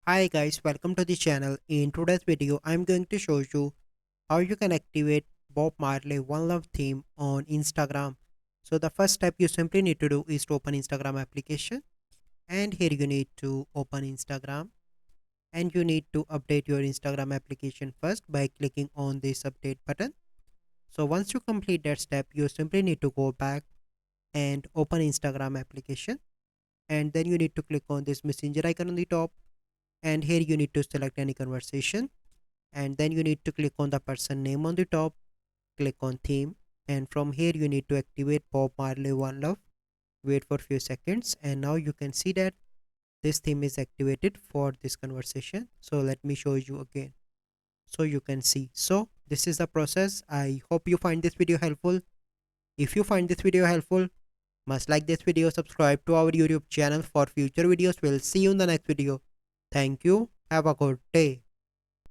Hi guys, welcome to the channel. In today's video, I'm going to show you how you can activate Bob Marley One Love theme on Instagram. So the first step you simply need to do is to open Instagram application, and here you need to open Instagram, and you need to update your Instagram application first by clicking on this update button. So once you complete that step, you simply need to go back and open Instagram application, and then you need to click on this messenger icon on the top, and here you need to select any conversation, and then you need to click on the person name on the top, click on theme, and from here you need to activate Bob Marley One Love. Wait for few seconds, and now you can see that this theme is activated for this conversation. So let me show you again so you can see. So this is the process. I hope you find this video helpful. If you find this video helpful, must like this video, subscribe to our YouTube channel for future videos. We'll see you in the next video. Thank you. Have a good day.